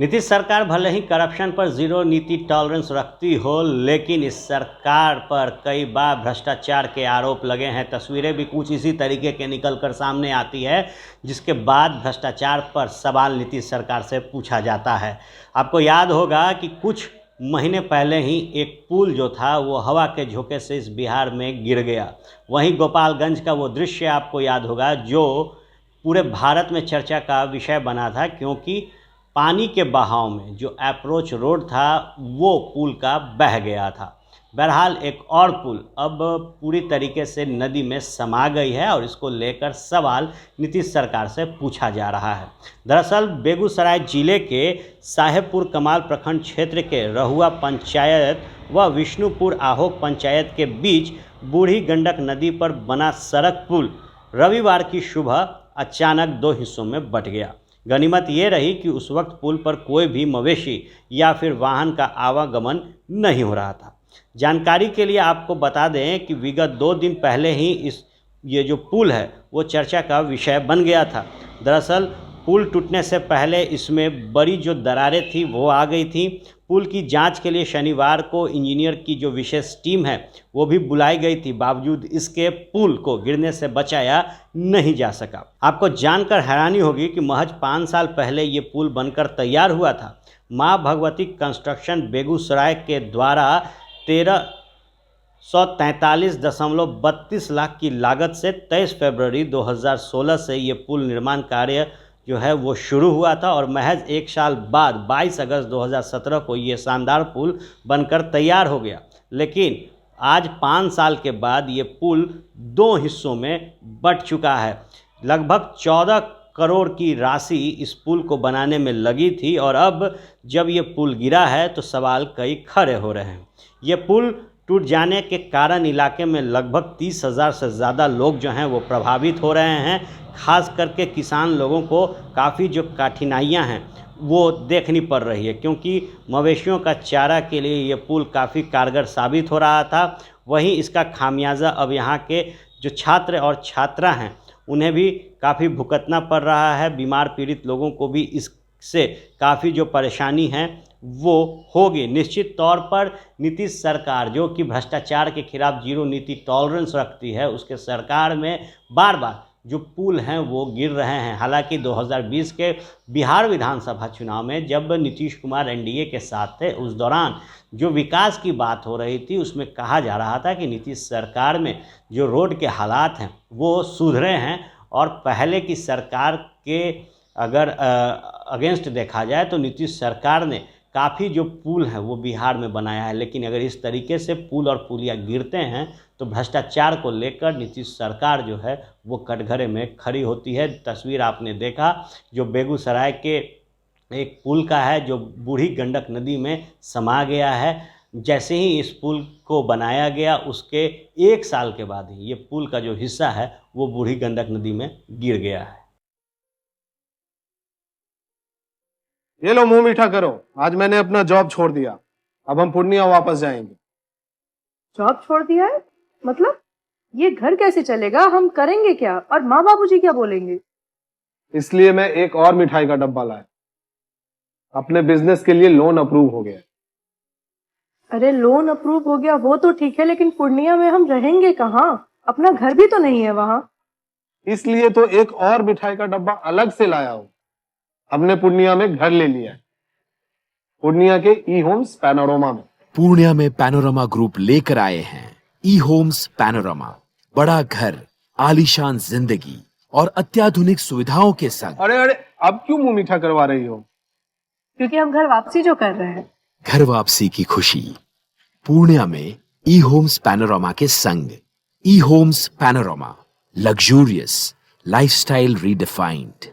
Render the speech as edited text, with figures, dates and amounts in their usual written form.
नीतीश सरकार भले ही करप्शन पर जीरो नीति टॉलरेंस रखती हो, लेकिन इस सरकार पर कई बार भ्रष्टाचार के आरोप लगे हैं। तस्वीरें भी कुछ इसी तरीके के निकलकर सामने आती है, जिसके बाद भ्रष्टाचार पर सवाल नीतीश सरकार से पूछा जाता है। आपको याद होगा कि कुछ महीने पहले ही एक पुल जो था वो हवा के झोंके से इस बिहार में गिर गया। वहीं गोपालगंज का वो दृश्य आपको याद होगा जो पूरे भारत में चर्चा का विषय बना था, क्योंकि पानी के बहाव में जो अप्रोच रोड था वो पुल का बह गया था। बहरहाल एक और पुल अब पूरी तरीके से नदी में समा गई है और इसको लेकर सवाल नीतीश सरकार से पूछा जा रहा है। दरअसल बेगूसराय जिले के साहेबपुर कमाल प्रखंड क्षेत्र के रहुआ पंचायत व विष्णुपुर आहोक पंचायत के बीच बूढ़ी गंडक नदी पर बना सड़क पुल रविवार की सुबह अचानक दो हिस्सों में बंट गया। गनीमत ये रही कि उस वक्त पुल पर कोई भी मवेशी या फिर वाहन का आवागमन नहीं हो रहा था। जानकारी के लिए आपको बता दें कि विगत 2 दिन पहले ही ये जो पुल है वो चर्चा का विषय बन गया था। दरअसल पुल टूटने से पहले इसमें बड़ी जो दरारें थी वो आ गई थी। पुल की जांच के लिए शनिवार को इंजीनियर की जो विशेष टीम है वो भी बुलाई गई थी, बावजूद इसके पुल को गिरने से बचाया नहीं जा सका। आपको जानकर हैरानी होगी कि महज 5 साल पहले ये पुल बनकर तैयार हुआ था। माँ भगवती कंस्ट्रक्शन बेगूसराय के द्वारा 1343.32 लाख की लागत से 23 फरवरी 2016 से ये पुल निर्माण कार्य जो है वो शुरू हुआ था और महज 1 साल बाद 22 अगस्त 2017 को ये शानदार पुल बनकर तैयार हो गया। लेकिन आज 5 साल के बाद ये पुल 2 हिस्सों में बंट चुका है। लगभग 14 करोड़ की राशि इस पुल को बनाने में लगी थी और अब जब ये पुल गिरा है तो सवाल कई खड़े हो रहे हैं। ये पुल टूट जाने के कारण इलाके में लगभग 30,000 से ज़्यादा लोग जो हैं वो प्रभावित हो रहे हैं। खास करके किसान लोगों को काफ़ी जो कठिनाइयां हैं वो देखनी पड़ रही है, क्योंकि मवेशियों का चारा के लिए ये पुल काफ़ी कारगर साबित हो रहा था। वहीं इसका खामियाजा अब यहाँ के जो छात्र और छात्रा हैं उन्हें भी काफ़ी भुगतना पड़ रहा है। बीमार पीड़ित लोगों को भी इससे काफ़ी जो परेशानी है वो होगी। निश्चित तौर पर नीतीश सरकार जो कि भ्रष्टाचार के खिलाफ जीरो नीति टॉलरेंस रखती है, उसके सरकार में बार बार जो पुल हैं वो गिर रहे हैं। हालांकि 2020 के बिहार विधानसभा चुनाव में जब नीतीश कुमार एनडीए के साथ थे, उस दौरान जो विकास की बात हो रही थी उसमें कहा जा रहा था कि नीतीश सरकार में जो रोड के हालात हैं वो सुधरे हैं और पहले की सरकार के अगर अगेंस्ट देखा जाए तो नीतीश सरकार ने काफ़ी जो पुल है वो बिहार में बनाया है। लेकिन अगर इस तरीके से पुल और पुलिया गिरते हैं तो भ्रष्टाचार को लेकर नीतीश सरकार जो है वो कटघरे में खड़ी होती है। तस्वीर आपने देखा जो बेगूसराय के एक पुल का है जो बूढ़ी गंडक नदी में समा गया है। जैसे ही इस पुल को बनाया गया उसके 1 साल के बाद ही ये पुल का जो हिस्सा है वो बूढ़ी गंडक नदी में गिर गया है। ये लो मुंह मीठा करो, आज मैंने अपना जॉब छोड़ दिया, अब हम पूर्णिया वापस जाएंगे। जॉब छोड़ दिया है? मतलब ये घर कैसे चलेगा? हम करेंगे क्या और माँ बाबूजी क्या बोलेंगे? इसलिए मैं एक और मिठाई का डब्बा लाया। अपने बिजनेस के लिए लोन अप्रूव हो गया। अरे लोन अप्रूव हो गया वो तो ठीक है, लेकिन पूर्णिया में हम रहेंगे कहाँ? अपना घर भी तो नहीं है वहाँ। इसलिए तो एक और मिठाई का डब्बा अलग से लाया हूँ। हमने पूर्णिया में घर ले लिया है, पूर्णिया के ई होम्स पैनोरमा में। पूर्णिया में पैनोरमा ग्रुप लेकर आए हैं ई होम्स पैनोरमा। बड़ा घर, आलीशान जिंदगी और अत्याधुनिक सुविधाओं के संग। अरे अरे अब क्यों मुंह मीठा करवा रही हो? क्योंकि हम घर वापसी जो कर रहे हैं। घर वापसी की खुशी पूर्णिया में ई होम्स पैनोरमा के संग। E homes panorama, luxurious lifestyle redefined.